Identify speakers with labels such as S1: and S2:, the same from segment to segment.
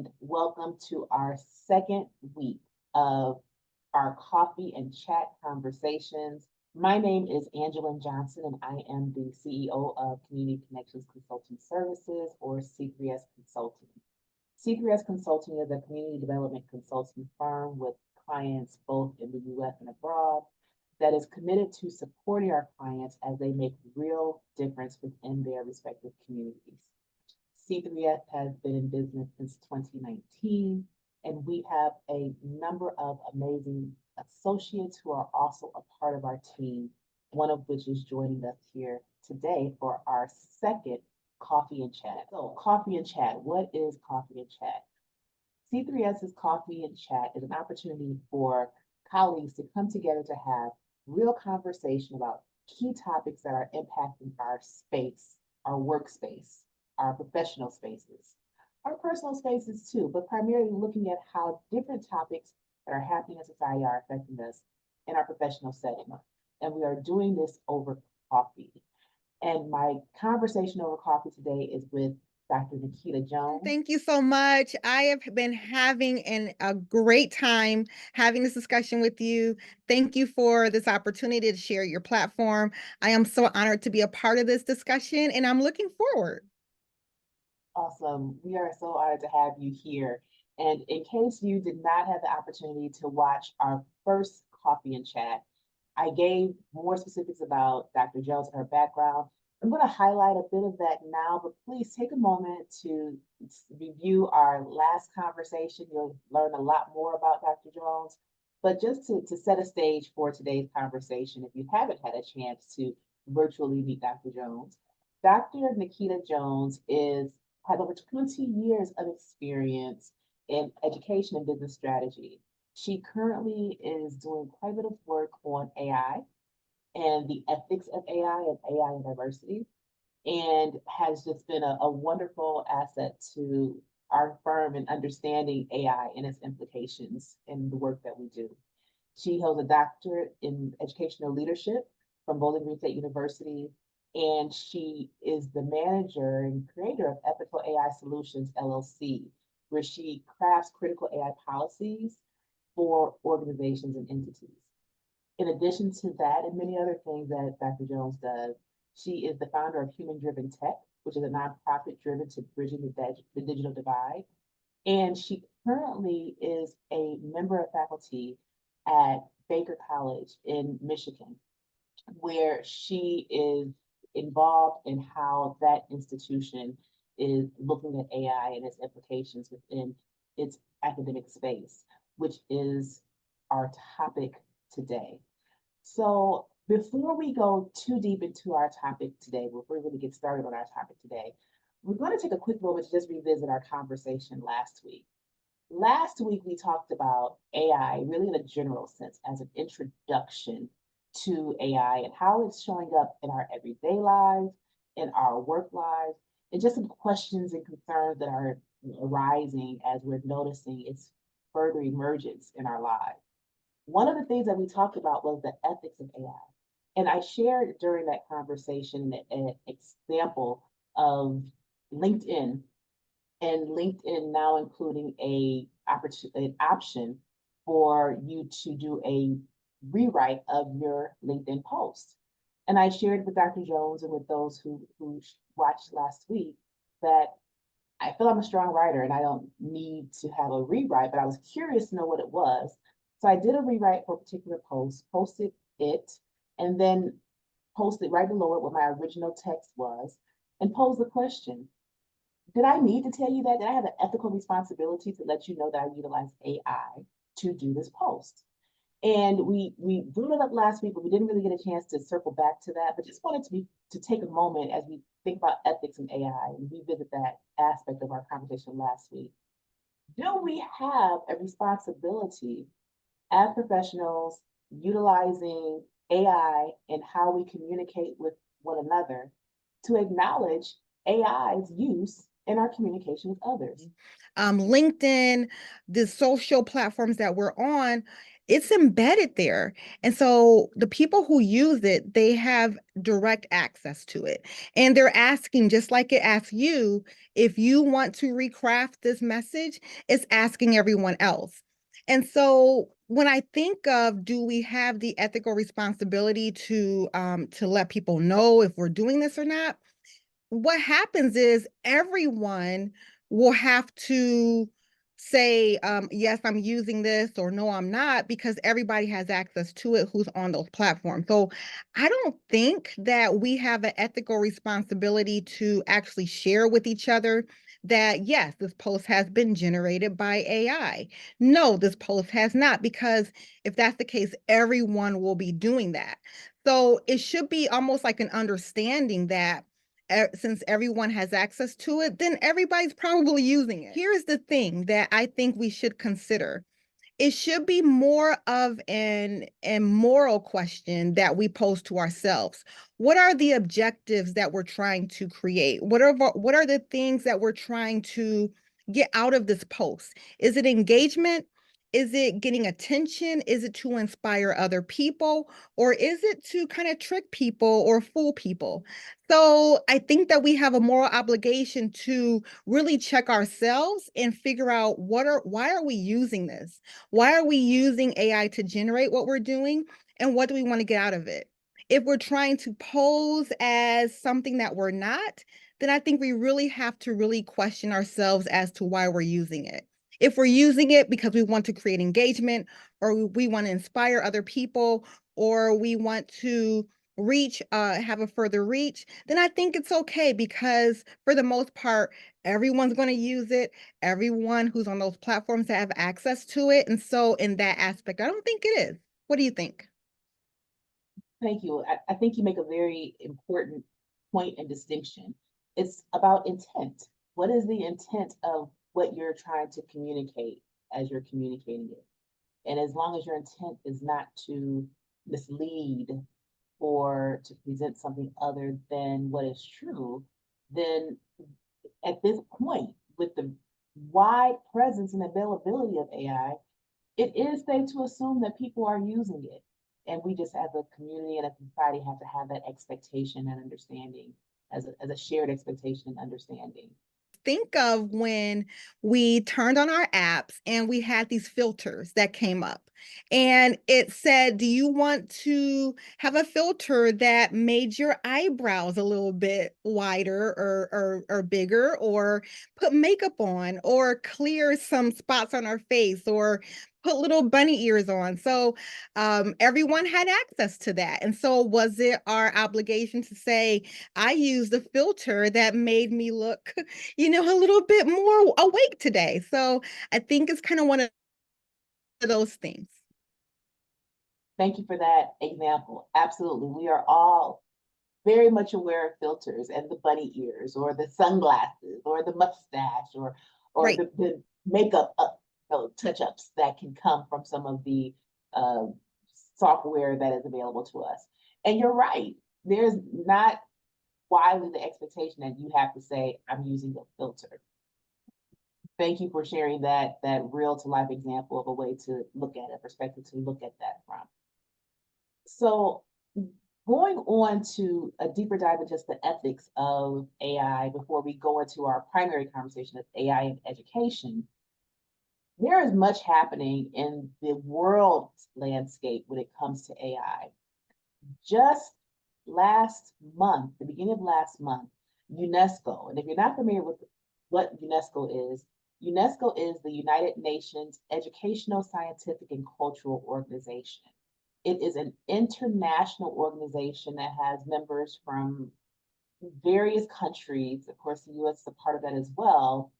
S1: and welcome to our second week of our coffee and chat conversations. My name is Angeline Johnson, and I am the CEO of Community Connections Consulting Services, or C3S Consulting. C3S Consulting is a community development consulting firm with clients both in the US and abroad that is committed to supporting our clients as they make real difference within their respective communities. C3S has been in business since 2019, and we have a number of amazing associates who are also a part of our team, one of which is joining us here today for our second Coffee and Chat. So, Coffee and Chat, what is Coffee and Chat? C3S's Coffee and Chat is an opportunity for colleagues to come together to have real conversation about key topics that are impacting our space, our workspace, our professional spaces, our personal spaces too, but primarily looking at how different topics that are happening in society are affecting us in our professional setting. And we are doing this over coffee. And my conversation over coffee today is with Dr. Naketa Jones.
S2: Thank you so much. I have been having a great time having this discussion with you. Thank you for this opportunity to share your platform. I am so honored to be a part of this discussion, and I'm looking forward.
S1: Awesome. We are so honored to have you here. And in case you did not have the opportunity to watch our first Coffee and Chat, I gave more specifics about Dr. Jones and her background. I'm going to highlight a bit of that now, but please take a moment to review our last conversation. You'll learn a lot more about Dr. Jones. But just to set a stage for today's conversation, if you haven't had a chance to virtually meet Dr. Jones, Dr. Naketa Jones has over 20 years of experience in education and business strategy. She currently is doing quite a bit of work on AI and the ethics of AI and AI and diversity, and has just been a wonderful asset to our firm in understanding AI and its implications in the work that we do. She holds a doctorate in educational leadership from Bowling Green State University, and she is the manager and creator of Ethical AI Solutions LLC, where she crafts critical AI policies for organizations and entities. In addition to that, and many other things that Dr. Jones does, she is the founder of Human Driven Tech, which is a nonprofit driven to bridging the digital divide. And she currently is a member of faculty at Baker College in Michigan, where she is involved in how that institution is looking at AI and its implications within its academic space, which is our topic today. So before we go too deep into our topic today, before we really get started on our topic today, we're going to take a quick moment to just revisit our conversation last week. Last week, we talked about AI really in a general sense as an introduction to AI and how it's showing up in our everyday lives, in our work lives, and just some questions and concerns that are arising as we're noticing its further emergence in our lives. One of the things that we talked about was the ethics of AI. And I shared during that conversation an example of LinkedIn, and LinkedIn now including an option for you to do a rewrite of your LinkedIn post. And I shared with Dr. Jones and with those who watched last week that I feel I'm a strong writer and I don't need to have a rewrite, but I was curious to know what it was. So I did a rewrite for a particular post, posted it, and then posted right below it what my original text was, and posed the question: did I need to tell you that? Did I have an ethical responsibility to let you know that I utilized AI to do this post? And we brought it up last week, but we didn't really get a chance to circle back to that. But just wanted to take a moment as we think about ethics and AI and revisit that aspect of our conversation last week. Do we have a responsibility as professionals utilizing AI and how we communicate with one another to acknowledge AI's use in our communication with others?
S2: LinkedIn, the social platforms that we're on, It's embedded there. And so the people who use it, they have direct access to it. And they're asking, just like it asks you, if you want to recraft this message, it's asking everyone else. And so when I think of, do we have the ethical responsibility to let people know if we're doing this or not? What happens is everyone will have to say, yes, I'm using this, or no, I'm not, because everybody has access to it who's on those platforms. So I don't think that we have an ethical responsibility to actually share with each other that, yes, this post has been generated by AI. No, this post has not, because if that's the case, everyone will be doing that. So it should be almost like an understanding that since everyone has access to it, then everybody's probably using it. Here's the thing that I think we should consider. It should be more of an immoral question that we pose to ourselves. What are the objectives that we're trying to create? What are the things that we're trying to get out of this post? Is it engagement? Is it getting attention? Is it to inspire other people? Or is it to kind of trick people or fool people? So I think that we have a moral obligation to really check ourselves and figure out why are we using this? Why are we using AI to generate what we're doing? And what do we want to get out of it? If we're trying to pose as something that we're not, then I think we really have to really question ourselves as to why we're using it. If we're using it because we want to create engagement, or we want to inspire other people, or we want to have a further reach, then I think it's okay, because for the most part, everyone's going to use it. Everyone who's on those platforms have access to it. And so in that aspect, I don't think it is. What do you think?
S1: Thank you. I think you make a very important point and distinction. It's about intent. What is the intent of what you're trying to communicate as you're communicating it? And as long as your intent is not to mislead or to present something other than what is true, then at this point, with the wide presence and availability of AI, it is safe to assume that people are using it. And we just as a community and a society have to have that expectation and understanding as a shared expectation and understanding.
S2: Think of when we turned on our apps and we had these filters that came up, and it said, do you want to have a filter that made your eyebrows a little bit wider or bigger, or put makeup on, or clear some spots on our face, or put little bunny ears on? So everyone had access to that. And so was it our obligation to say, I used a filter that made me look a little bit more awake today? So I think it's kind of one of those things.
S1: Thank you for that example. Absolutely. We are all very much aware of filters and the bunny ears or the sunglasses or the mustache or
S2: Right.
S1: the makeup touch-ups that can come from some of the uh, software that is available to us. And you're right. There's not widely the expectation that you have to say, I'm using a filter. Thank you for sharing that real to life example of a way to look at it, perspective to look at that from. So going on to a deeper dive into just the ethics of AI before we go into our primary conversation of AI in education, there is much happening in the world landscape when it comes to AI. Just last month, the beginning of last month, UNESCO, and if you're not familiar with what UNESCO is the United Nations Educational, Scientific, and Cultural Organization. It is an international organization that has members from various countries, of course, the US is a part of that as well,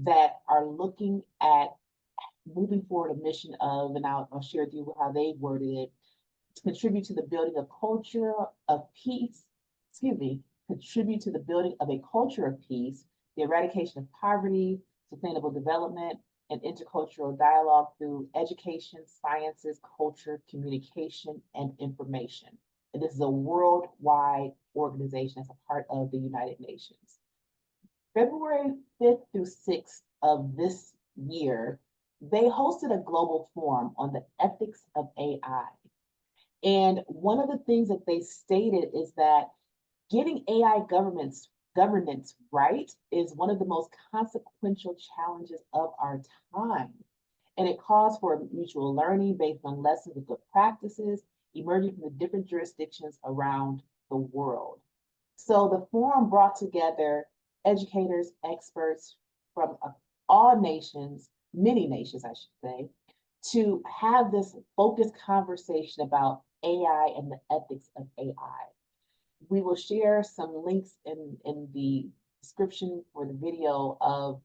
S1: that are looking at moving forward a mission of, and I'll share with you how they worded it, to contribute to the building of culture of peace, contribute to the building of a culture of peace, the eradication of poverty, sustainable development, and intercultural dialogue through education, sciences, culture, communication, and information. And this is a worldwide organization as a part of the United Nations. February 5th through 6th of this year, they hosted a global forum on the ethics of AI. And one of the things that they stated is that getting AI governance right is one of the most consequential challenges of our time. And it calls for mutual learning based on lessons of good practices emerging from the different jurisdictions around the world. So the forum brought together educators, experts from all nations, many nations, I should say, to have this focused conversation about AI and the ethics of AI. We will share some links in the description for the video of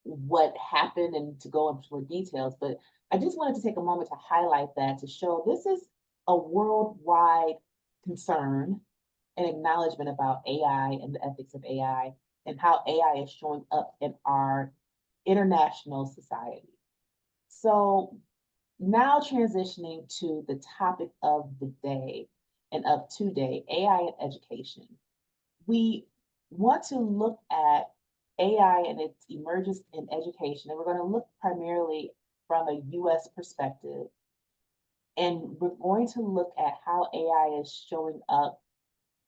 S1: what happened and to go into more details, but I just wanted to take a moment to highlight that to show this is a worldwide concern and acknowledgement about AI and the ethics of AI and how AI is showing up in our international society. So now transitioning to the topic of the day and of today, AI and education. We want to look at AI and its emergence in education, and we're going to look primarily from a US perspective. And we're going to look at how AI is showing up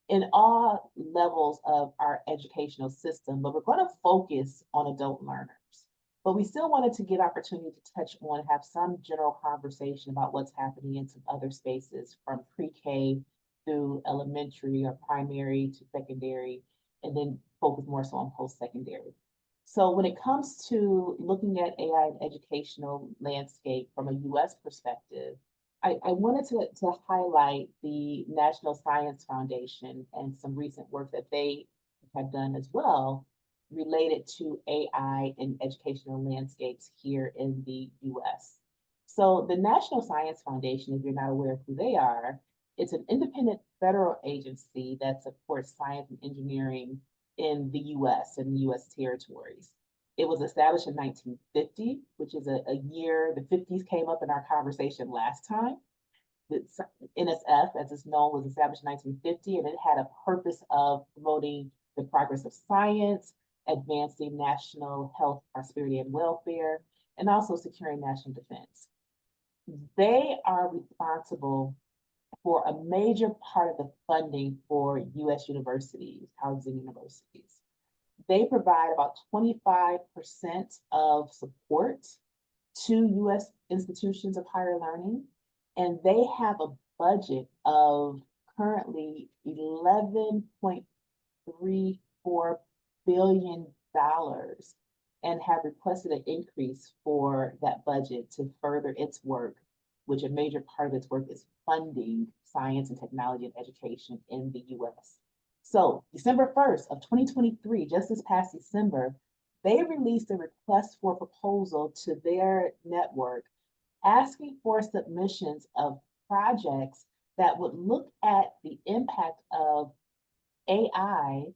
S1: in all levels of our educational system, but we're going to focus on adult learners. But we still wanted to get opportunity to touch on, have some general conversation about what's happening in some other spaces from pre-K through elementary or primary to secondary, and then focus more so on post-secondary. So when it comes to looking at AI and educational landscape from a US perspective, I wanted to highlight the National Science Foundation and some recent work that they have done as well related to AI and educational landscapes here in the US. So the National Science Foundation, if you're not aware of who they are, it's an independent federal agency that supports science and engineering in the US and the US territories. It was established in 1950, which is a year, the 50s came up in our conversation last time. The NSF, as it's known, was established in 1950, and it had a purpose of promoting the progress of science, advancing national health, prosperity, and welfare, and also securing national defense. They are responsible for a major part of the funding for US universities, housing universities. They provide about 25% of support to US institutions of higher learning, and they have a budget of currently $11.34 billion and have requested an increase for that budget to further its work, which a major part of its work is funding science and technology and education in the US. So December 1st of 2023, just this past December, they released a request for proposal to their network asking for submissions of projects that would look at the impact of AI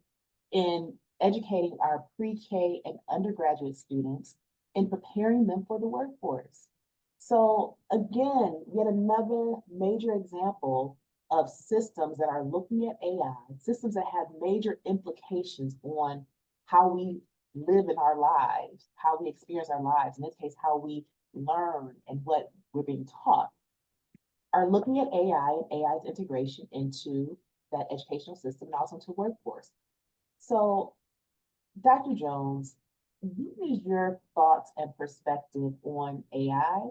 S1: in educating our pre-K and undergraduate students and preparing them for the workforce. So again, yet another major example of systems that are looking at AI, systems that have major implications on how we live in our lives, how we experience our lives, in this case, how we learn and what we're being taught, are looking at AI and AI's integration into that educational system and also into workforce. So, Dr. Jones, what is your thoughts and perspective on AI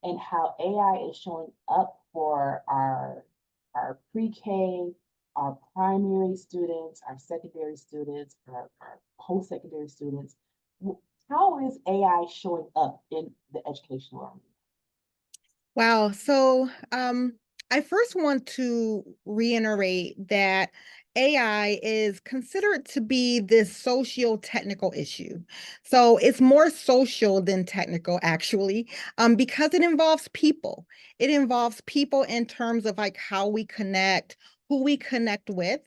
S1: and how AI is showing up for our pre-K, our primary students, our secondary students, our post-secondary students? How is AI showing up in the educational arena?
S2: Wow. So I first want to reiterate that AI is considered to be this socio-technical issue. So it's more social than technical, actually, because it involves people. It involves people in terms of like how we connect, who we connect with,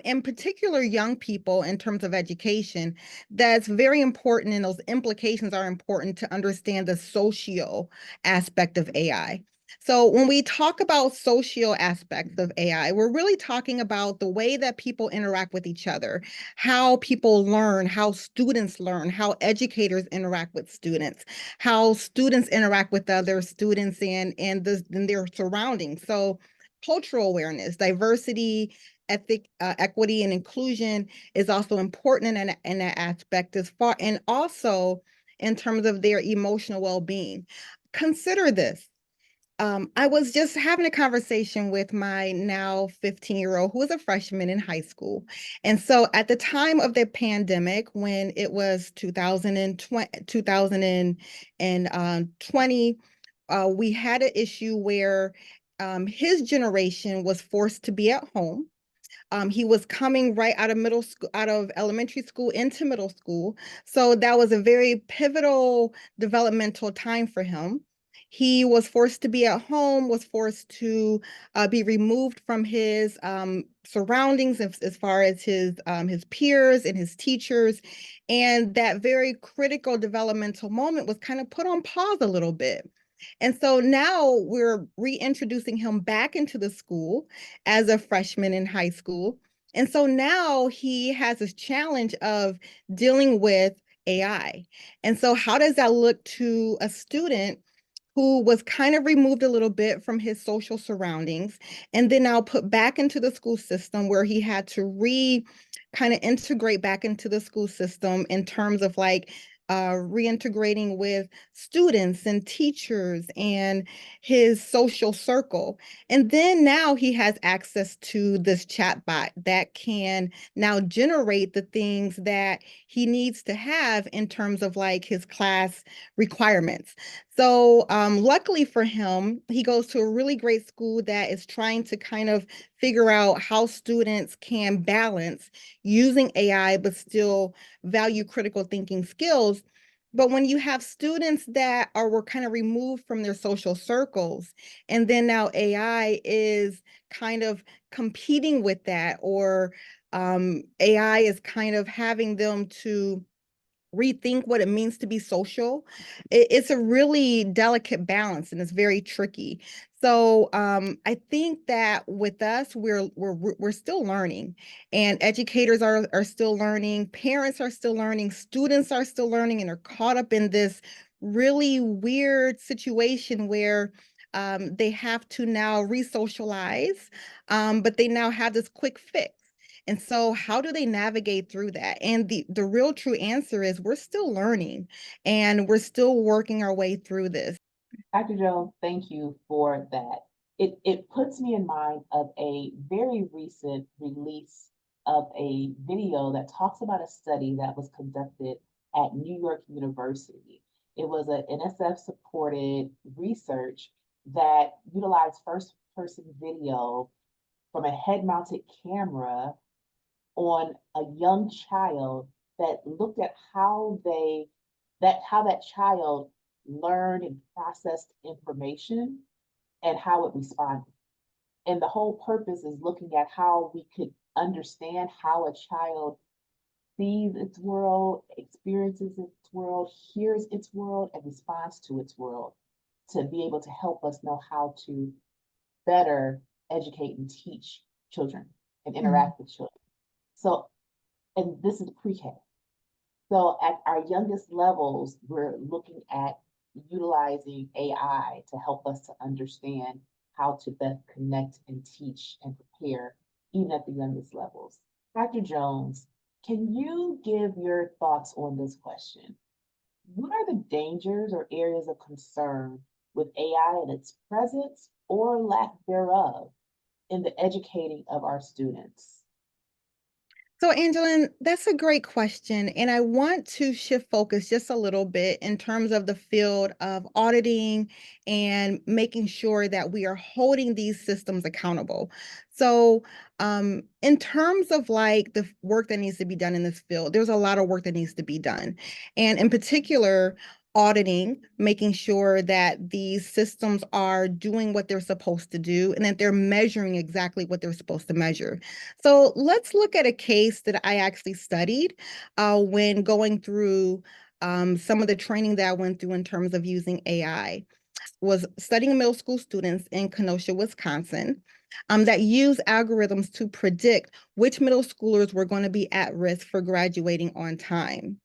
S2: in particular young people in terms of education. That's very important, and those implications are important to understand the socio aspect of AI. So when we talk about social aspects of AI, we're really talking about the way that people interact with each other, how people learn, how students learn, how educators interact with students, how students interact with other students and their surroundings. So cultural awareness, diversity, equity, and inclusion is also important in that aspect as far, and also in terms of their emotional well-being. Consider this. I was just having a conversation with my now 15-year-old who was a freshman in high school. And so at the time of the pandemic, when it was 2020, we had an issue where his generation was forced to be at home. He was coming right out of middle school, out of elementary school into middle school. So that was a very pivotal developmental time for him. He was forced to be at home, was forced to be removed from his surroundings as far as his peers and his teachers. And that very critical developmental moment was kind of put on pause a little bit. And so now we're reintroducing him back into the school as a freshman in high school. And so now he has this challenge of dealing with AI. And so, how does that look to a student who was kind of removed a little bit from his social surroundings and then now put back into the school system where he had to kind of integrate back into the school system in terms of like reintegrating with students and teachers and his social circle. And then now he has access to this chat bot that can now generate the things that he needs to have in terms of like his class requirements. So, luckily for him, he goes to a really great school that is trying to kind of figure out how students can balance using AI, but still value critical thinking skills. But when you have students that were kind of removed from their social circles, and then now AI is kind of competing with that, or AI is kind of having them to rethink what it means to be social. It's a really delicate balance and it's very tricky. So I think that with us, we're still learning, and educators are still learning, parents are still learning, students are still learning, and are caught up in this really weird situation where they have to now re-socialize, but they now have this quick fix. And so how do they navigate through that? And the real true answer is we're still learning and we're still working our way through this.
S1: Dr. Jones, thank you for that. It puts me in mind of a very recent release of a video that talks about a study that was conducted at New York University. It was an NSF supported research that utilized first person video from a head mounted camera on a young child that looked at how that child learned and processed information and how it responded. And the whole purpose is looking at how we could understand how a child sees its world, experiences its world, hears its world, and responds to its world to be able to help us know how to better educate and teach children and
S2: Mhm.
S1: interact with children. So, and this is pre-K. So at our youngest levels, we're looking at utilizing AI to help us to understand how to best connect and teach and prepare, even at the youngest levels. Dr. Jones, can you give your thoughts on this question? What are the dangers or areas of concern with AI and its presence or lack thereof in the educating of our students?
S2: So, Angeline, that's a great question. And I want to shift focus just a little bit in terms of the field of auditing and making sure that we are holding these systems accountable. So, in terms of like the work that needs to be done in this field, there's a lot of work that needs to be done. And in particular, auditing, making sure that these systems are doing what they're supposed to do and that they're measuring exactly what they're supposed to measure. So let's look at a case that I actually studied when going through some of the training that I went through in terms of using AI. was studying middle school students in Kenosha, Wisconsin, that used algorithms to predict which middle schoolers were going to be at risk for graduating on time.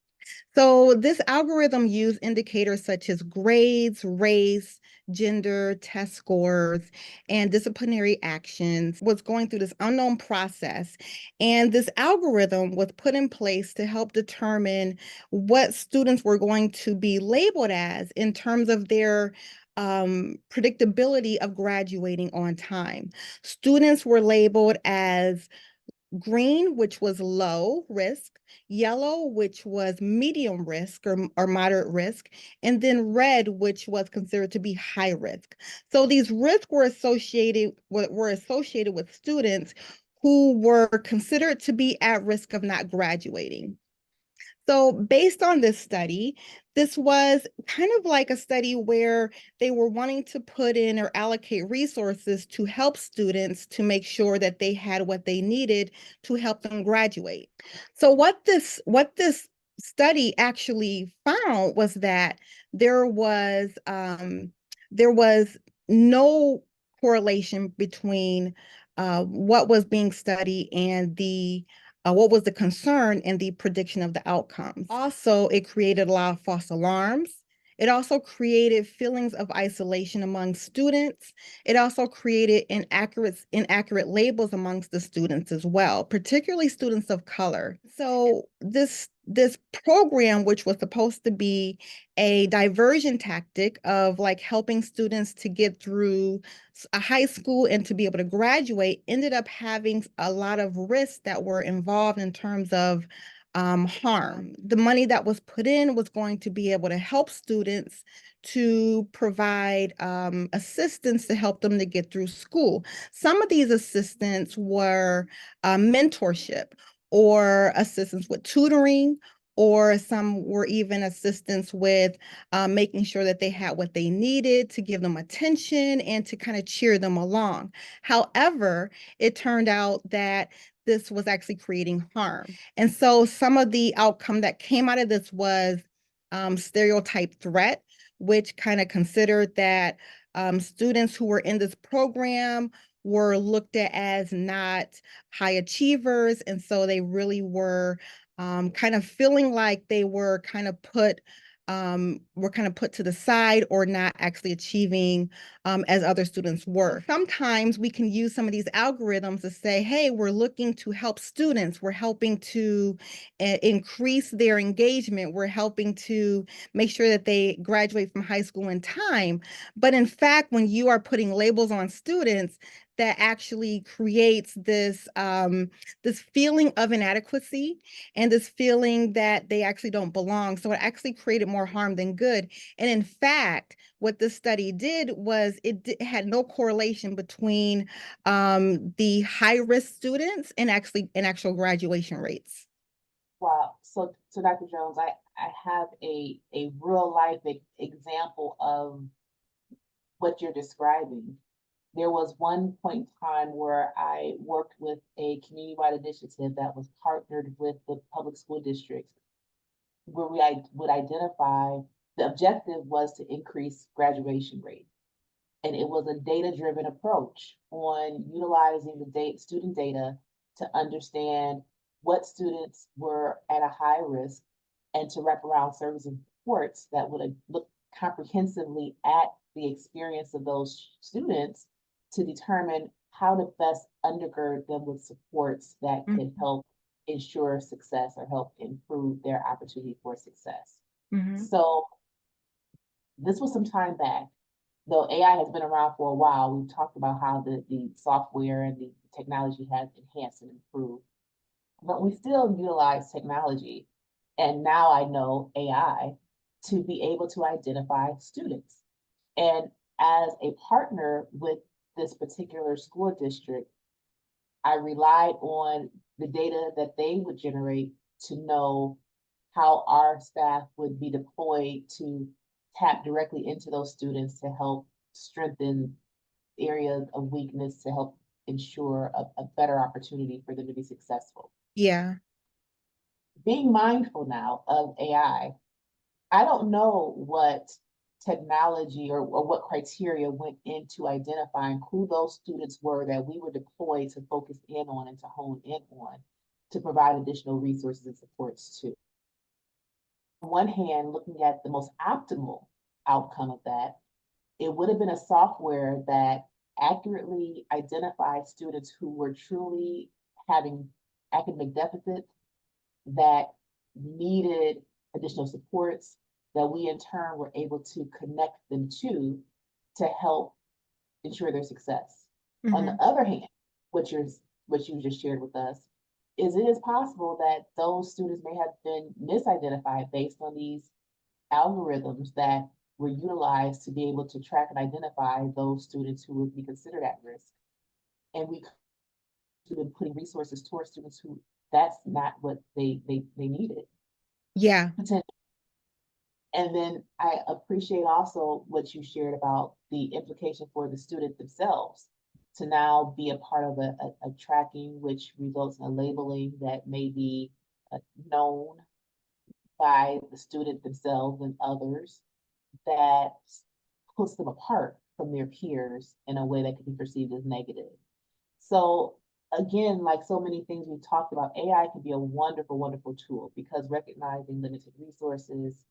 S2: So this algorithm used indicators such as grades, race, gender, test scores, and disciplinary actions, was going through this unknown process. And this algorithm was put in place to help determine what students were going to be labeled as in terms of their predictability of graduating on time. Students were labeled as green, which was low risk, yellow, which was medium risk or moderate risk, and then red, which was considered to be high risk. So these risks were associated with students who were considered to be at risk of not graduating. So, based on this study, this was kind of like a study where they were wanting to put in or allocate resources to help students to make sure that they had what they needed to help them graduate. So, what this study actually found was that there was there was no correlation between what was being studied and the what was the concern in the prediction of the outcomes. Also, it created a lot of false alarms. It also created feelings of isolation among students. It also created inaccurate labels amongst the students as well, particularly students of color. So this program, which was supposed to be a diversion tactic of like helping students to get through a high school and to be able to graduate, ended up having a lot of risks that were involved in terms of harm. The money that was put in was going to be able to help students to provide assistance to help them to get through school. Some of these assistance were mentorship or assistance with tutoring, or some were even assistance with making sure that they had what they needed to give them attention and to kind of cheer them along. However, it turned out that this was actually creating harm. And so some of the outcome that came out of this was stereotype threat, which kind of considered that students who were in this program were looked at as not high achievers. And so they really were kind of feeling like they were kind of put to the side or not actually achieving as other students were. Sometimes we can use some of these algorithms to say, hey, we're looking to help students. We're helping to increase their engagement. We're helping to make sure that they graduate from high school in time. But in fact, when you are putting labels on students, that actually creates this feeling of inadequacy and this feeling that they actually don't belong. So it actually created more harm than good. And in fact, what this study did was it had no correlation between the high risk students and actual graduation rates.
S1: Wow. So Dr. Jones, I have a real life example of what you're describing. There was one point in time where I worked with a community-wide initiative that was partnered with the public school districts, where would identify the objective was to increase graduation rate. And it was a data-driven approach on utilizing the student data to understand what students were at a high risk and to wrap around services and supports that would look comprehensively at the experience of those students to determine how to best undergird them with supports that could help ensure success or help improve their opportunity for success. So this was some time back. Though AI has been around for a while, we've talked about how the software and the technology has enhanced and improved. But we still utilize technology, and now I know AI, to be able to identify students. And as a partner with this particular school district, I relied on the data that they would generate to know how our staff would be deployed to tap directly into those students to help strengthen areas of weakness to help ensure a better opportunity for them to be successful.
S2: Yeah.
S1: Being mindful now of AI, I don't know what technology or what criteria went into identifying who those students were that we were deployed to focus in on and to hone in on to provide additional resources and supports to. On one hand, looking at the most optimal outcome of that, it would have been a software that accurately identified students who were truly having academic deficits that needed additional supports that we in turn were able to connect them to help ensure their success. On the
S2: Mhm.
S1: other hand, what you just shared with us is it is possible that those students may have been misidentified based on these algorithms that were utilized to be able to track and identify those students who would be considered at risk. And we could have been putting resources towards students who that's not what they needed.
S2: Yeah.
S1: And then I appreciate also what you shared about the implication for the student themselves to now be a part of a tracking, which results in a labeling that may be known by the student themselves and others that puts them apart from their peers in a way that could be perceived as negative. So again, like so many things we've talked about, AI can be a wonderful, wonderful tool because recognizing limited resources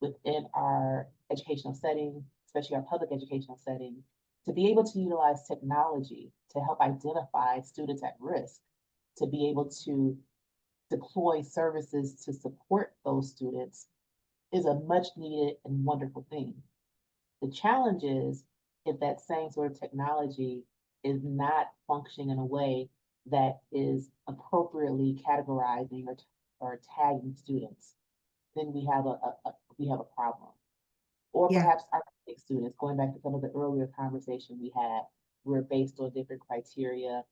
S1: within our educational setting, especially our public educational setting, to be able to utilize technology to help identify students at risk, to be able to deploy services to support those students is a much needed and wonderful thing. The challenge is if that same sort of technology is not functioning in a way that is appropriately categorizing or tagging students, then we have a problem. Or
S2: Yeah.
S1: perhaps our students, going back to some of the earlier conversation we had, were based on different criteria,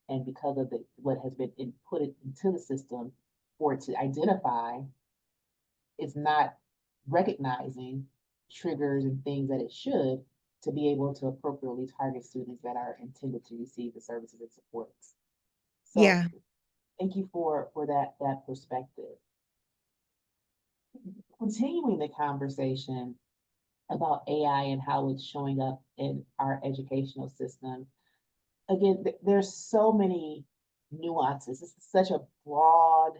S1: and because of what has been inputted into the system for it to identify, it's not recognizing triggers and things that it should to be able to appropriately target students that are intended to receive the services and supports. So
S2: Yeah.
S1: thank you for that perspective. Continuing the conversation about AI and how it's showing up in our educational system. Again, there's so many nuances. This is such a broad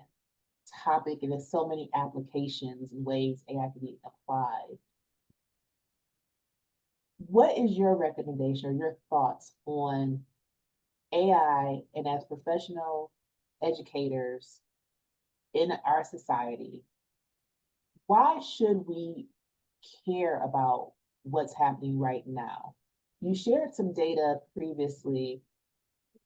S1: topic and there's so many applications and ways AI can be applied. What is your recommendation or your thoughts on AI and as professional educators in our society, why should we care about what's happening right now? You shared some data previously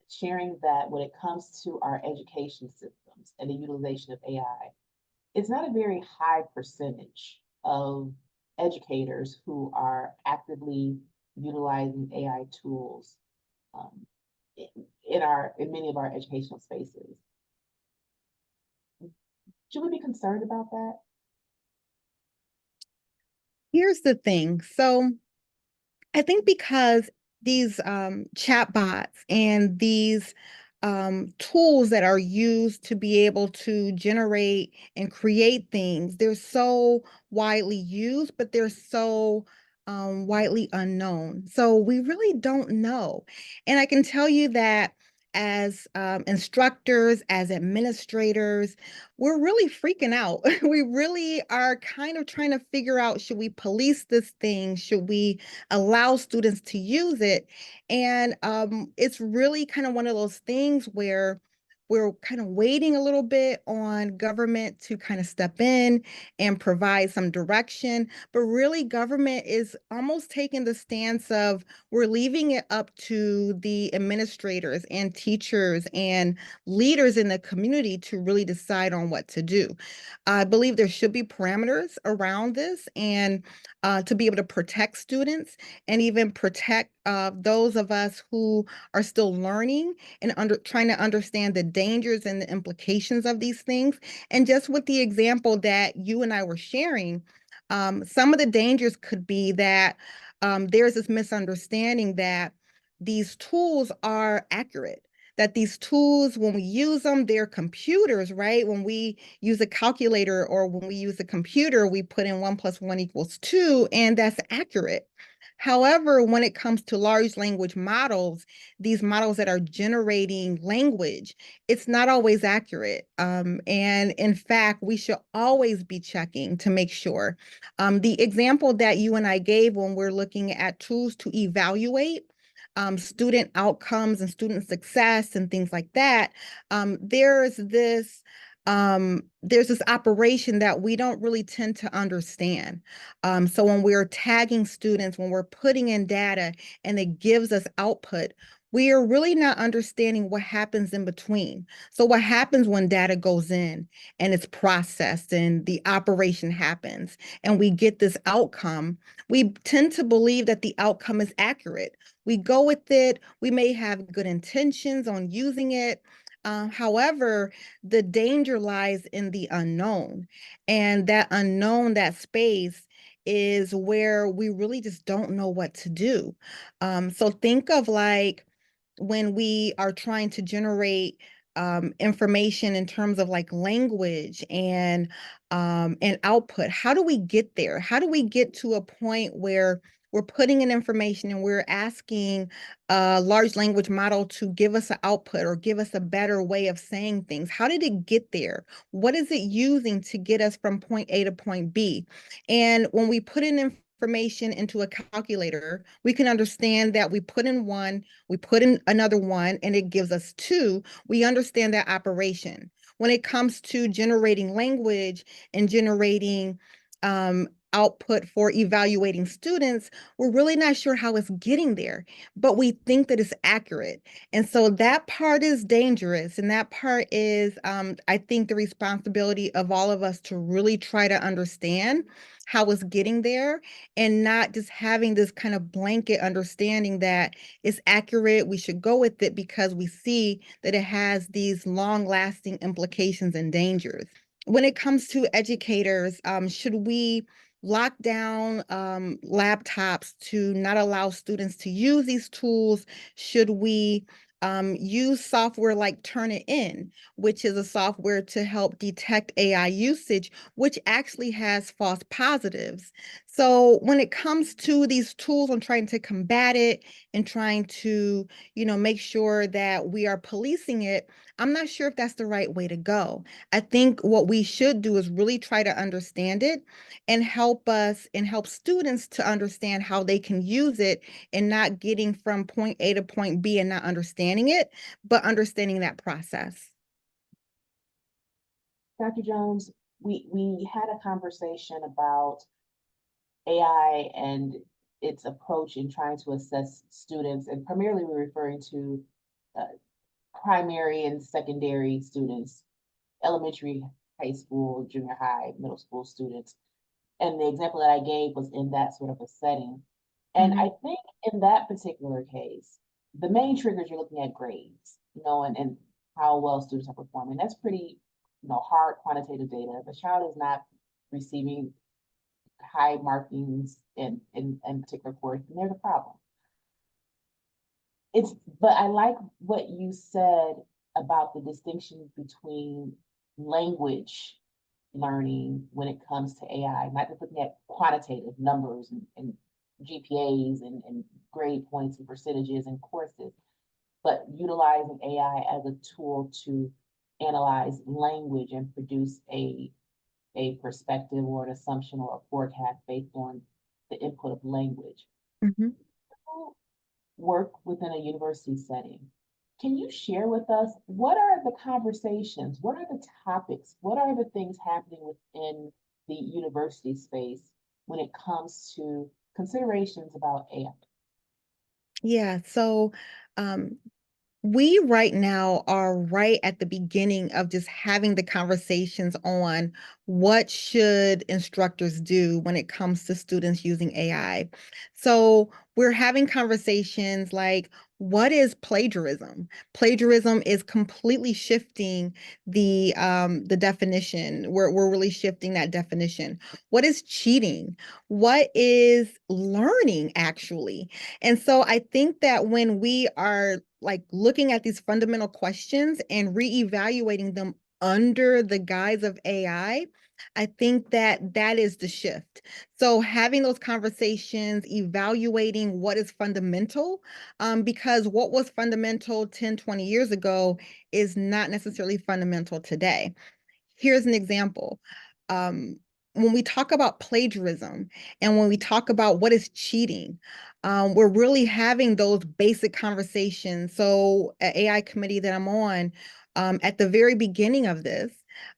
S1: sharing that when it comes to our education systems and the utilization of AI, it's not a very high percentage of educators who are actively utilizing AI tools um, in many of our educational spaces. Should we be concerned about that?
S2: Here's the thing. So I think because these chatbots and these tools that are used to be able to generate and create things, they're so widely used, but they're so widely unknown. So we really don't know. And I can tell you that as instructors, as administrators, we're really freaking out. We really are kind of trying to figure out, should we police this thing? Should we allow students to use it? And it's really kind of one of those things where we're kind of waiting a little bit on government to kind of step in and provide some direction. But really, government is almost taking the stance of we're leaving it up to the administrators and teachers and leaders in the community to really decide on what to do. I believe there should be parameters around this and to be able to protect students and even protect those of us who are still learning and trying to understand the dangers and the implications of these things. And just with the example that you and I were sharing, some of the dangers could be that there's this misunderstanding that these tools are accurate, that these tools, when we use them, they're computers, right? When we use a calculator or when we use a computer, we put in 1 + 1 = 2, and that's accurate. However, when it comes to large language models, these models that are generating language, it's not always accurate. And in fact, we should always be checking to make sure. The example that you and I gave when we're looking at tools to evaluate student outcomes and student success and things like that, there's this operation that we don't really tend to understand. So when we're tagging students, when we're putting in data and it gives us output, we are really not understanding what happens in between. So what happens when data goes in and it's processed and the operation happens and we get this outcome, we tend to believe that the outcome is accurate. We go with it. We may have good intentions on using it. However, the danger lies in the unknown. And that unknown, that space, is where we really just don't know what to do. So think of like when we are trying to generate information in terms of like language and output. How do we get there? How do we get to a point where we're putting in information and we're asking a large language model to give us an output or give us a better way of saying things? How did it get there? What is it using to get us from point A to point B? And when we put in information into a calculator, we can understand that we put in one, we put in another one, and it gives us two. We understand that operation. When it comes to generating language and generating output for evaluating students, we're really not sure how it's getting there, but we think that it's accurate. And so that part is dangerous. And that part is, I think, the responsibility of all of us to really try to understand how it's getting there and not just having this kind of blanket understanding that it's accurate. We should go with it because we see that it has these long lasting implications and dangers. When it comes to educators, should we lock down laptops to not allow students to use these tools? Should we use software like Turnitin, which is a software to help detect AI usage, which actually has false positives? So when it comes to these tools, I'm trying to combat it and trying to, make sure that we are policing it. I'm not sure if that's the right way to go. I think what we should do is really try to understand it and help us and help students to understand how they can use it and not getting from point A to point B and not understanding it, but understanding that process.
S1: Dr. Jones, we had a conversation about AI and its approach in trying to assess students, and primarily we're referring to uh, primary and secondary students, elementary, high school, junior high, middle school students. And the example that I gave was in that sort of a setting. And
S2: Mhm.
S1: I think in that particular case, the main triggers you're looking at grades, and how well students are performing. That's pretty, hard quantitative data. The child is not receiving high markings in particular course, and there's a problem. It's but I like what you said about the distinction between language learning when it comes to AI, not just looking at quantitative numbers and GPAs and grade points and percentages and courses, but utilizing AI as a tool to analyze language and produce a perspective or an assumption or a forecast based on the input of language.
S2: Mhm.
S1: Work within a university setting. Can you share with us what are the conversations? What are the topics? What are the things happening within the university space when it comes to considerations about AI?
S2: Yeah, so um, we right now are right at the beginning of just having the conversations on what should instructors do when it comes to students using AI. So we're having conversations like, what is plagiarism? Plagiarism is completely shifting the definition. We're really shifting that definition. What is cheating? What is learning actually? And so I think that when we are like looking at these fundamental questions and reevaluating them under the guise of AI, I think that that is the shift. So having those conversations, evaluating what is fundamental, because what was fundamental 10, 20 years ago is not necessarily fundamental today. Here's an example. Um, when we talk about plagiarism and when we talk about what is cheating, we're really having those basic conversations. So, at AI committee that I'm on, at the very beginning of this,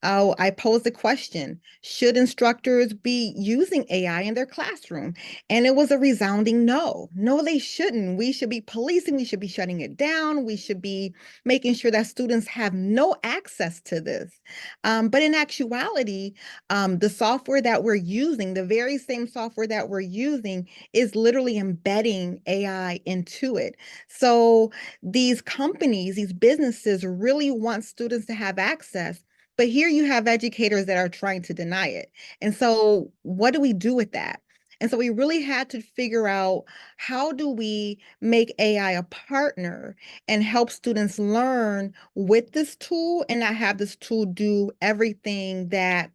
S2: I posed a question: should instructors be using AI in their classroom? And it was a resounding no. No, they shouldn't. We should be policing. We should be shutting it down. We should be making sure that students have no access to this. But in actuality, the software that we're using, the very same software that we're using, is literally embedding AI into it. So these companies, these businesses really want students to have access. But here you have educators that are trying to deny it. And so, what do we do with that? And so we really had to figure out, how do we make AI a partner and help students learn with this tool and not have this tool do everything that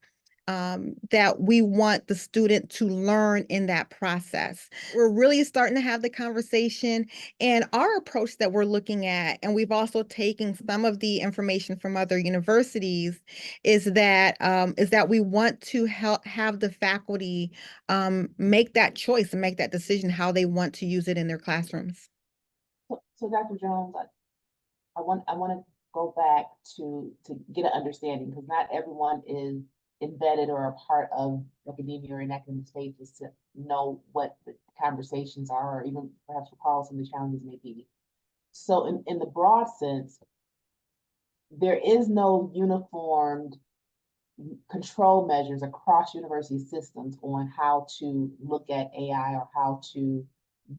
S2: that we want the student to learn in that process. We're really starting to have the conversation, and our approach that we're looking at, and we've also taken some of the information from other universities, is that we want to help have the faculty make that choice and make that decision how they want to use it in their classrooms.
S1: So Dr. Jones, I want to go back to get an understanding, because not everyone is embedded or a part of academia or in academic spaces to know what the conversations are, or even perhaps recall some of the challenges may be. So in the broad sense, there is no uniformed control measures across university systems on how to look at AI, or how to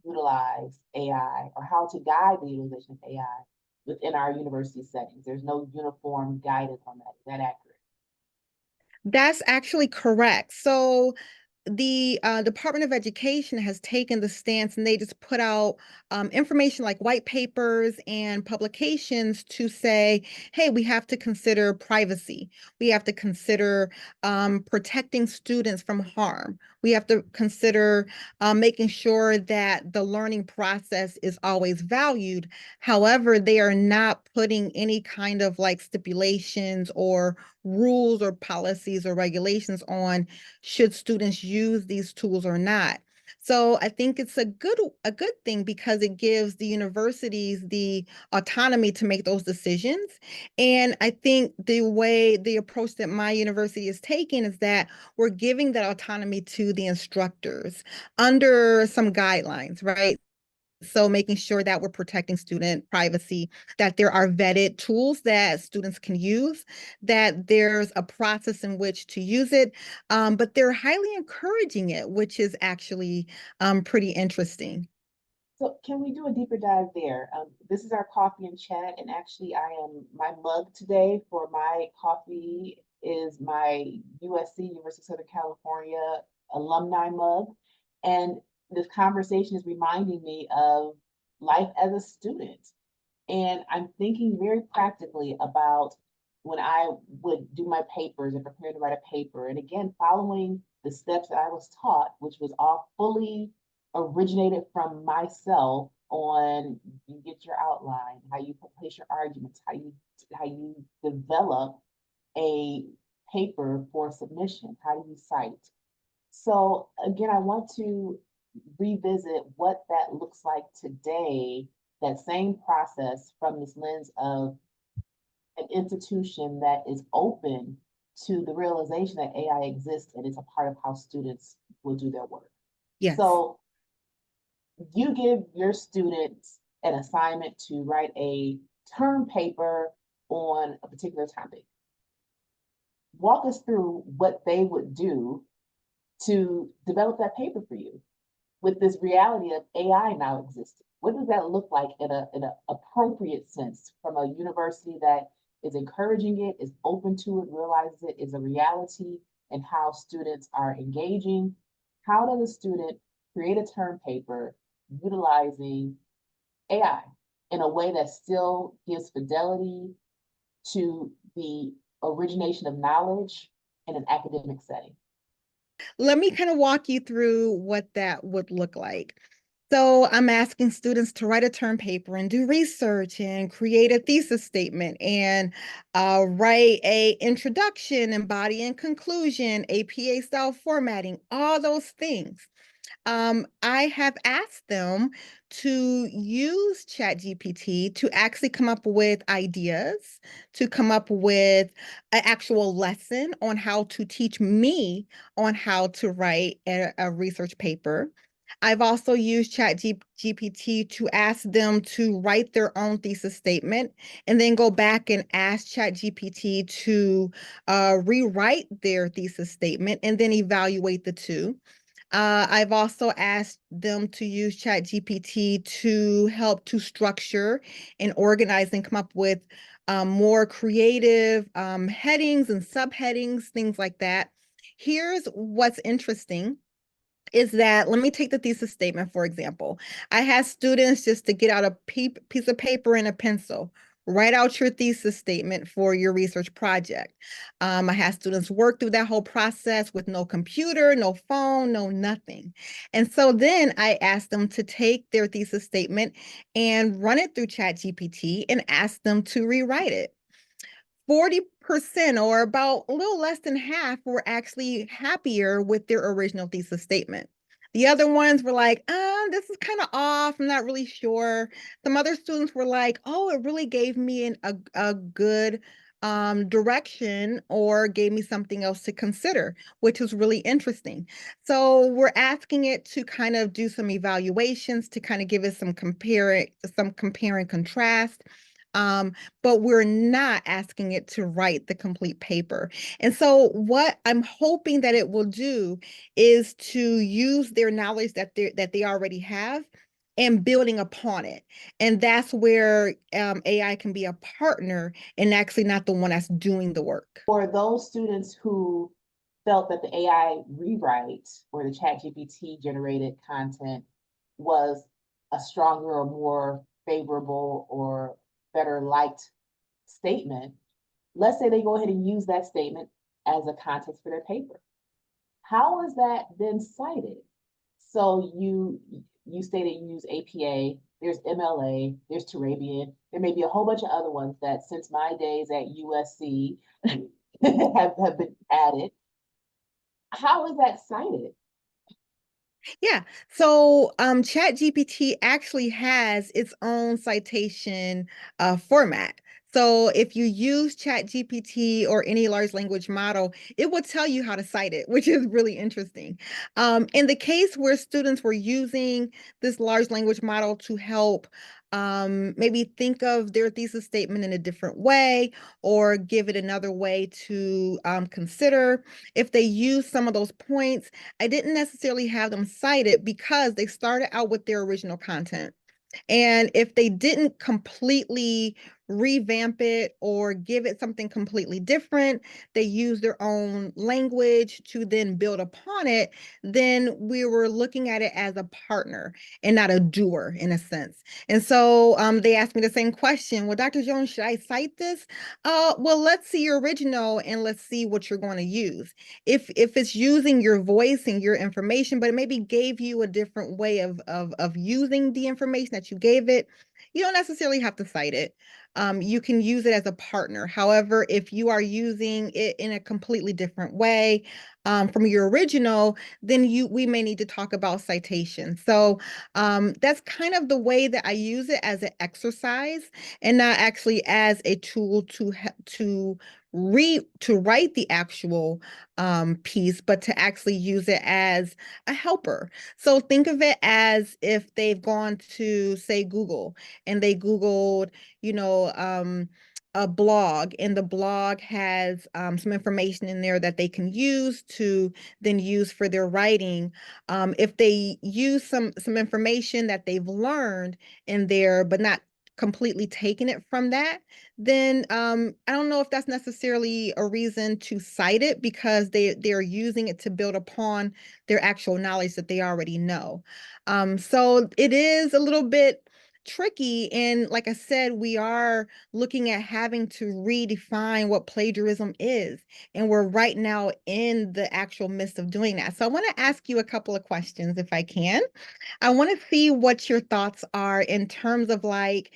S1: utilize AI, or how to guide the utilization of AI within our university settings. There's no uniform guidance on that. Is that accurate?
S2: That's actually correct. So the Department of Education has taken the stance, and they just put out information like white papers and publications to say, hey, we have to consider privacy. We have to consider protecting students from harm. We have to consider making sure that the learning process is always valued. However, they are not putting any kind of like stipulations or rules or policies or regulations on should students use these tools or not. So I think it's a good thing, because it gives the universities the autonomy to make those decisions. And I think the approach that my university is taking is that we're giving that autonomy to the instructors under some guidelines, right? So making sure that we're protecting student privacy, that there are vetted tools that students can use, that there's a process in which to use it, but they're highly encouraging it, which is actually pretty interesting.
S1: So can we do a deeper dive there? This is our coffee and chat, and actually my mug today for my coffee is my USC, University of Southern California alumni mug. And this conversation is reminding me of life as a student. And I'm thinking very practically about when I would do my papers and prepare to write a paper. And again, following the steps that I was taught, which was all fully originated from myself, on you get your outline, how you place your arguments, how you develop a paper for submission, how do you cite. So again, I want to revisit what that looks like today, that same process from this lens of an institution that is open to the realization that AI exists and is a part of how students will do their work.
S2: Yes.
S1: So you give your students an assignment to write a term paper on a particular topic. Walk us through what they would do to develop that paper for you, with this reality of AI now existing. What does that look like in an appropriate sense from a university that is encouraging it, is open to it, realizes it is a reality, and how students are engaging? How does a student create a term paper utilizing AI? in a way that still gives fidelity to the origination of knowledge in an academic setting?
S2: Let me kind of walk you through what that would look like. So I'm asking students to write a term paper and do research and create a thesis statement and write a introduction and body and conclusion, APA style formatting, all those things. I have asked them to use ChatGPT to actually come up with ideas, to come up with an actual lesson on how to teach me on how to write a research paper. I've also used ChatGPT to ask them to write their own thesis statement and then go back and ask ChatGPT to rewrite their thesis statement and then evaluate the two. I've also asked them to use ChatGPT to help to structure and organize and come up with more creative headings and subheadings, things like that. Here's what's interesting is that, let me take the thesis statement, for example. I had students just to get out a piece of paper and a pencil, write out your thesis statement for your research project. I had students work through that whole process with no computer, no phone, no nothing. And so then I asked them to take their thesis statement and run it through ChatGPT and ask them to rewrite it. 40% or about a little less than half were actually happier with their original thesis statement. The other ones were like, this is kind of off. I'm not really sure. Some other students were like, oh, it really gave me a good direction or gave me something else to consider, which was really interesting. So we're asking it to kind of do some evaluations to kind of give us some compare and contrast. But we're not asking it to write the complete paper. And so what I'm hoping that it will do is to use their knowledge that they already have and building upon it. And that's where AI can be a partner and actually not the one that's doing the work.
S1: For those students who felt that the AI rewrite or the chat GPT generated content was a stronger or more favorable or better liked statement, let's say they go ahead and use that statement as a context for their paper. How is that then cited? So you stated you use APA, there's MLA, there's Turabian, there may be a whole bunch of other ones that since my days at USC have been added. How is that cited?
S2: Yeah. So ChatGPT actually has its own citation format. So if you use ChatGPT or any large language model, it will tell you how to cite it, which is really interesting. In the case where students were using this large language model to help maybe think of their thesis statement in a different way or give it another way to consider, if they use some of those points, I didn't necessarily have them cited because they started out with their original content. And if they didn't completely revamp it or give it something completely different, they use their own language to then build upon it, then we were looking at it as a partner and not a doer in a sense. And so they asked me the same question. Well, Dr. Jones, should I cite this? Well, let's see your original and let's see what you're going to use. If it's using your voice and your information, but it maybe gave you a different way of using the information that you gave it, you don't necessarily have to cite it. You can use it as a partner. However, if you are using it in a completely different way from your original, then we may need to talk about citation. So that's kind of the way that I use it, as an exercise and not actually as a tool to write the actual piece, but to actually use it as a helper. So think of it as if they've gone to, say, Google, and they Googled, a blog, and the blog has some information in there that they can use to then use for their writing. If they use some information that they've learned in there, but not completely taking it from that, then I don't know if that's necessarily a reason to cite it because they're using it to build upon their actual knowledge that they already know. So it is a little bit tricky. And like I said, we are looking at having to redefine what plagiarism is. And we're right now in the actual midst of doing that. So I want to ask you a couple of questions if I can. I want to see what your thoughts are in terms of like,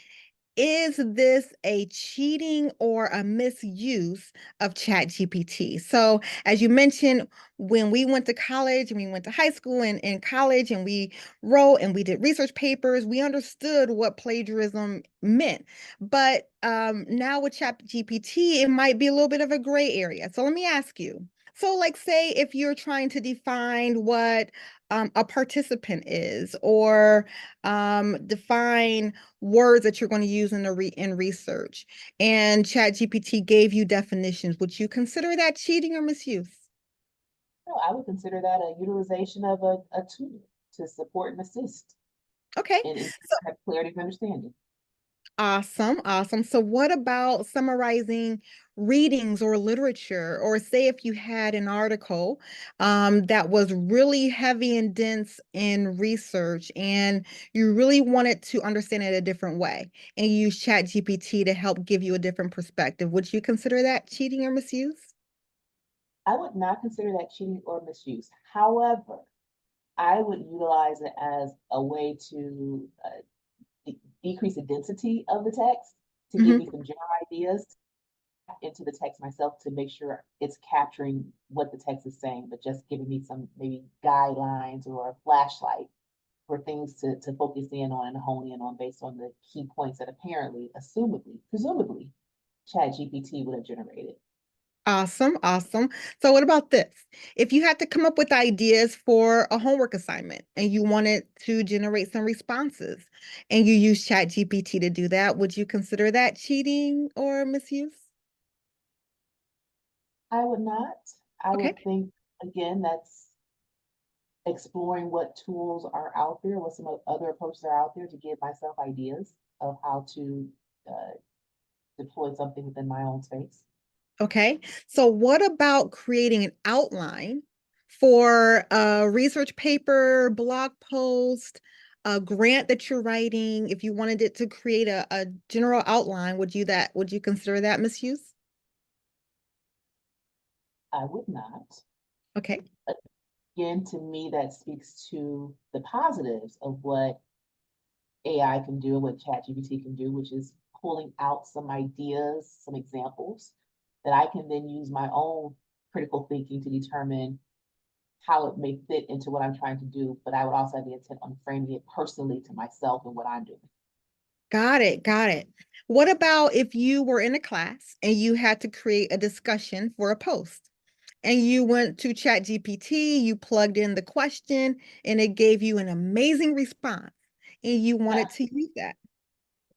S2: is this a cheating or a misuse of ChatGPT? So, as you mentioned, when we went to college and we went to high school and in college and we wrote and we did research papers, we understood what plagiarism meant. But now with ChatGPT, it might be a little bit of a gray area. So, let me ask you. So, like, say if you're trying to define what a participant is, or define words that you're going to use in in research, and ChatGPT gave you definitions, would you consider that cheating or misuse?
S1: No, I would consider that a utilization of a tool to support and assist
S2: Okay.
S1: and
S2: So
S1: have clarity of understanding.
S2: awesome, awesome. So what about summarizing readings or literature? Or say if you had an article that was really heavy and dense in research and you really wanted to understand it a different way and you use ChatGPT to help give you a different perspective, would you consider that cheating or misuse?
S1: I would not consider that cheating or misuse. However, I would utilize it as a way to decrease the density of the text, to give
S2: Mhm.
S1: me some general ideas into the text myself to make sure it's capturing what the text is saying, but just giving me some maybe guidelines or a flashlight for things to focus in on and hone in on based on the key points that apparently, assumably, presumably, ChatGPT would have generated.
S2: Awesome, awesome. So what about this? If you had to come up with ideas for a homework assignment and you wanted to generate some responses and you use ChatGPT to do that, would you consider that cheating or misuse?
S1: I would not. I
S2: Okay.
S1: would think, again, that's exploring what tools are out there, what some other approaches are out there to give myself ideas of how to uh, deploy something within my own space.
S2: Okay. So what about creating an outline for a research paper, blog post, a grant that you're writing? If you wanted it to create a general outline, would you consider that misuse?
S1: I would not.
S2: Okay.
S1: Again, to me, that speaks to the positives of what AI can do, what ChatGPT can do, which is pulling out some ideas, some examples that I can then use my own critical thinking to determine how it may fit into what I'm trying to do. But I would also have the intent on framing it personally to myself and what I'm doing.
S2: Got it. Got it. What about if you were in a class and you had to create a discussion for a post and you went to ChatGPT, you plugged in the question and it gave you an amazing response and you wanted to use that?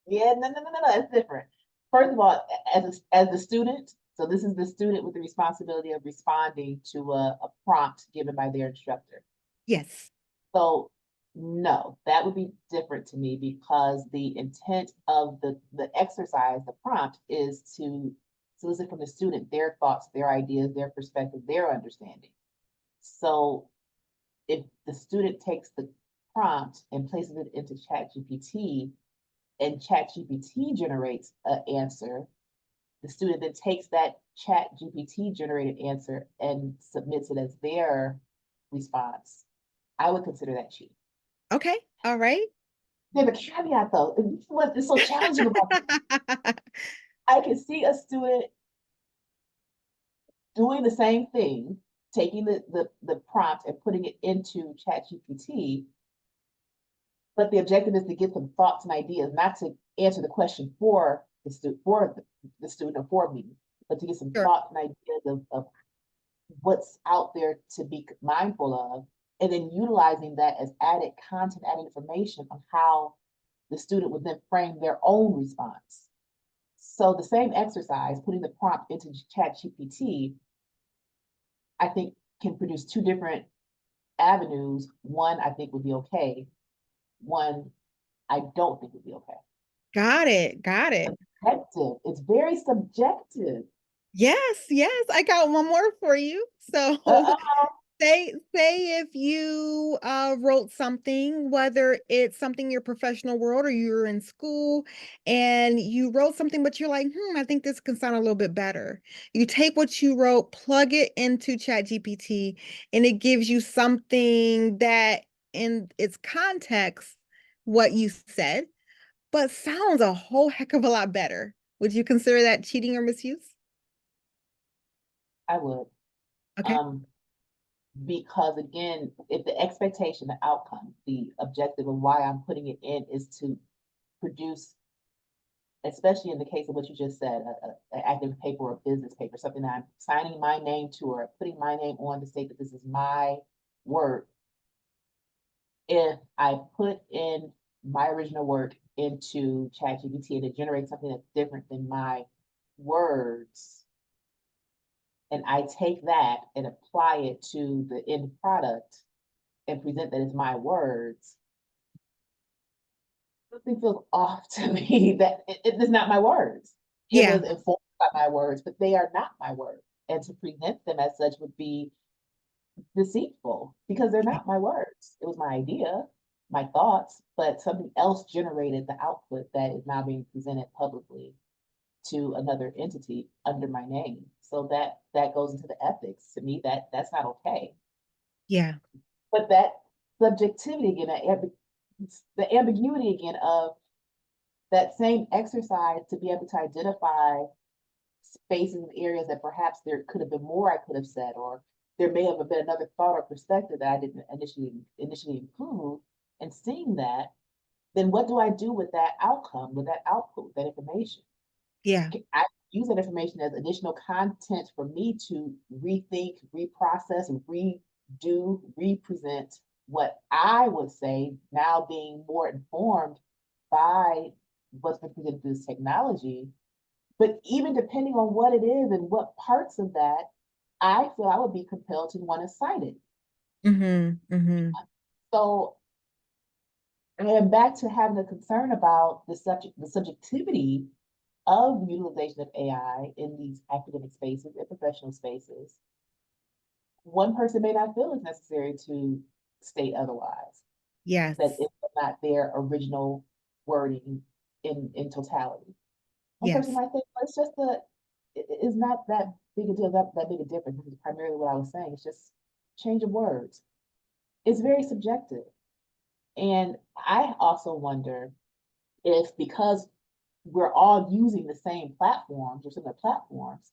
S1: Yeah, no, it's different. First of all, as the student, so this is the student with the responsibility of responding to a prompt given by their instructor.
S2: Yes.
S1: So no, that would be different to me because the intent of the exercise, the prompt, is to solicit from the student their thoughts, their ideas, their perspective, their understanding. So if the student takes the prompt and places it into ChatGPT and ChatGPT generates an answer, the student then takes that ChatGPT generated answer and submits it as their response. I would consider that cheating.
S2: Okay. All right.
S1: There's a caveat though. This is what is so challenging about this. I can see a student doing the same thing, taking the prompt and putting it into ChatGPT, but the objective is to get some thoughts and ideas, not to answer the question for the student or for me, but to get some
S2: Sure.
S1: thoughts and ideas of what's out there to be mindful of, and then utilizing that as added content, added information on how the student would then frame their own response. So the same exercise, putting the prompt into ChatGPT, I think can produce two different avenues. One I think would be okay. One I don't think would be okay.
S2: Got it. Got it.
S1: Subjective. It's very subjective.
S2: Yes, yes. I got one more for you. So
S1: Uh-uh.
S2: Say if you wrote something, whether it's something in your professional world or you're in school and you wrote something, but you're like, I think this can sound a little bit better. You take what you wrote, plug it into ChatGPT, and it gives you something that in its context, what you said, but sounds a whole heck of a lot better. Would you consider that cheating or misuse?
S1: I would.
S2: Okay.
S1: Um, because again, if the expectation, the outcome, the objective of why I'm putting it in is to produce, especially in the case of what you just said, an active paper or a business paper, something that I'm signing my name to or putting my name on to state that this is my work. If I put in my original work into ChatGPT and it generates something that's different than my words, and I take that and apply it to the end product and present that as my words, something feels off to me that it is not my words. It
S2: Yeah.
S1: was informed by my words, but they are not my words. And to present them as such would be deceitful because they're not my words. It was my idea, my thoughts, but something else generated the output that is now being presented publicly to another entity under my name. So that goes into the ethics. To me, that's not okay.
S2: Yeah.
S1: But that subjectivity again, the ambiguity again of that same exercise to be able to identify spaces and areas that perhaps there could have been more I could have said, or there may have been another thought or perspective that I didn't initially include, and seeing that, then what do I do with that outcome, with that output, with that information?
S2: Yeah.
S1: I use that information as additional content for me to rethink, reprocess, and redo, represent what I would say now being more informed by what's been presented through this technology. But even depending on what it is and what parts of that, I feel I would be compelled to want to cite it.
S2: Mm-hmm. Mm-hmm.
S1: So I am back to having a concern about the subjectivity of utilization of AI in these academic spaces and professional spaces. One person may not feel it's necessary to state otherwise, that
S2: Yes.
S1: it's not their original wording in totality. One person
S2: Yes.
S1: might think, well, it's just it's not that big a deal, that big a difference. This is primarily what I was saying. It's just change of words. It's very subjective. And I also wonder if because we're all using the same platforms or similar platforms,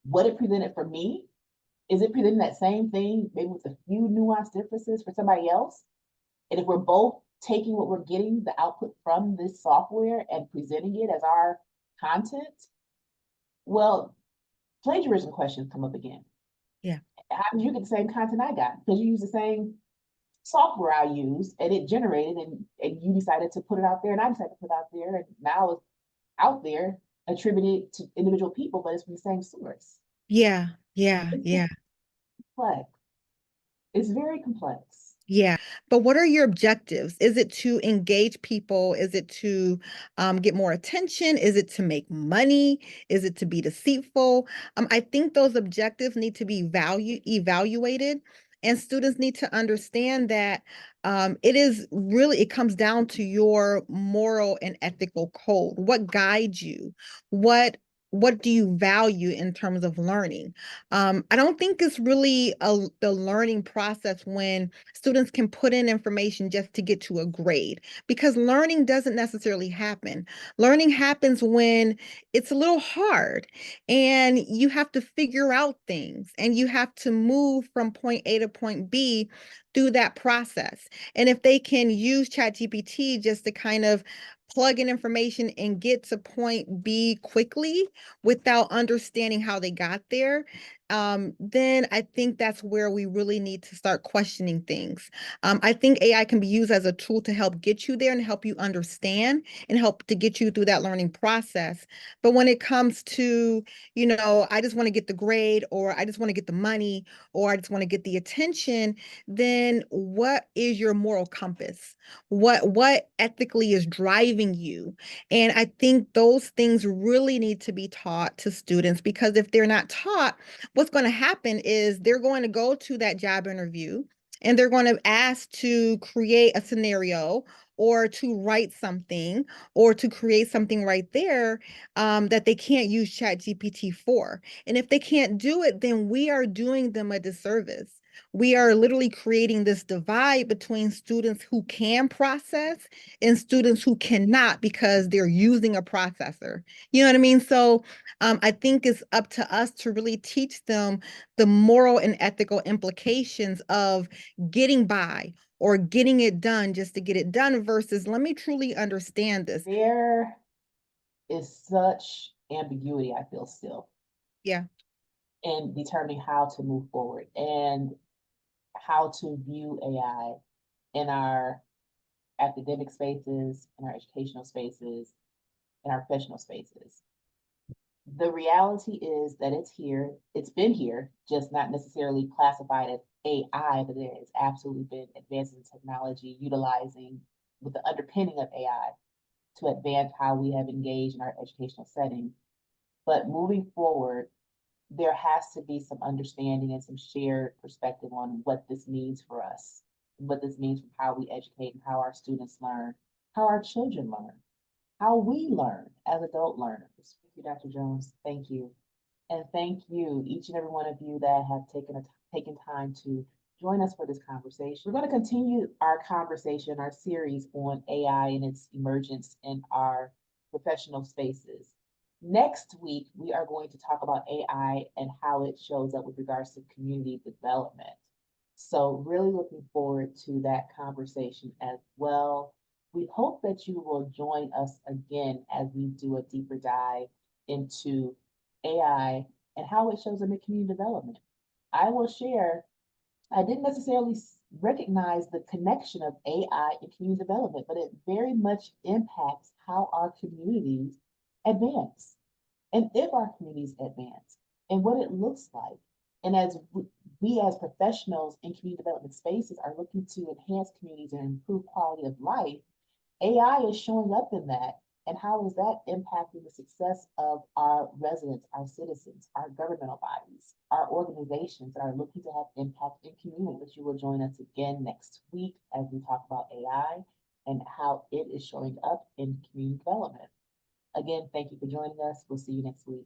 S1: what it presented for me, is it presenting that same thing, maybe with a few nuanced differences for somebody else? And if we're both taking what we're getting, the output from this software and presenting it as our content, well, plagiarism questions come up again.
S2: Yeah.
S1: How did you get the same content I got? Because you use the same software I used and it generated and you decided to put it out there and I decided to put it out there and now it's out there attributed to individual people, but it's from the same source.
S2: Yeah. Yeah.
S1: It's
S2: Yeah.
S1: complex. It's very complex.
S2: Yeah. But what are your objectives? Is it to engage people? Is it to get more attention? Is it to make money? Is it to be deceitful? I think those objectives need to be evaluated, and students need to understand that it comes down to your moral and ethical code. What guides you? What what do you value in terms of learning? I don't think it's really the learning process when students can put in information just to get to a grade because learning doesn't necessarily happen. Learning happens when it's a little hard and you have to figure out things and you have to move from point A to point B through that process. And if they can use ChatGPT just to kind of plug in information and get to point B quickly without understanding how they got there, then I think that's where we really need to start questioning things. I think AI can be used as a tool to help get you there and help you understand and help to get you through that learning process. But when it comes to, I just want to get the grade or I just want to get the money or I just want to get the attention, then what is your moral compass? What ethically is driving you? And I think those things really need to be taught to students because if they're not taught, what's going to happen is they're going to go to that job interview and they're going to ask to create a scenario or to write something or to create something right there that they can't use Chat GPT for. And if they can't do it, then we are doing them a disservice. We are literally creating this divide between students who can process and students who cannot because they're using a processor. You know what I mean? So I think it's up to us to really teach them the moral and ethical implications of getting by or getting it done just to get it done versus let me truly understand this.
S1: There is such ambiguity, I feel still,
S2: Yeah.
S1: in determining how to move forward and how to view AI in our academic spaces, in our educational spaces, in our professional spaces. The reality is that it's here, it's been here, just not necessarily classified as AI, but there has absolutely been advances in technology utilizing with the underpinning of AI to advance how we have engaged in our educational setting. But moving forward, there has to be some understanding and some shared perspective on what this means for us, what this means for how we educate and how our students learn, how our children learn, how we learn as adult learners. Thank you, Dr. Jones. Thank you. And thank you, each and every one of you that have taken time to join us for this conversation. We're going to continue our conversation, our series on AI and its emergence in our professional spaces. Next week, we are going to talk about AI and how it shows up with regards to community development. So really looking forward to that conversation as well. We hope that you will join us again as we do a deeper dive into AI and how it shows up in community development. I will share, I didn't necessarily recognize the connection of AI and community development, but it very much impacts how our communities advance and if our communities advance and what it looks like. And as we as professionals in community development spaces are looking to enhance communities and improve quality of life, AI is showing up in that. And how is that impacting the success of our residents, our citizens, our governmental bodies, our organizations that are looking to have impact in communities? You will join us again next week as we talk about AI and how it is showing up in community development. Again, thank you for joining us. We'll see you next week.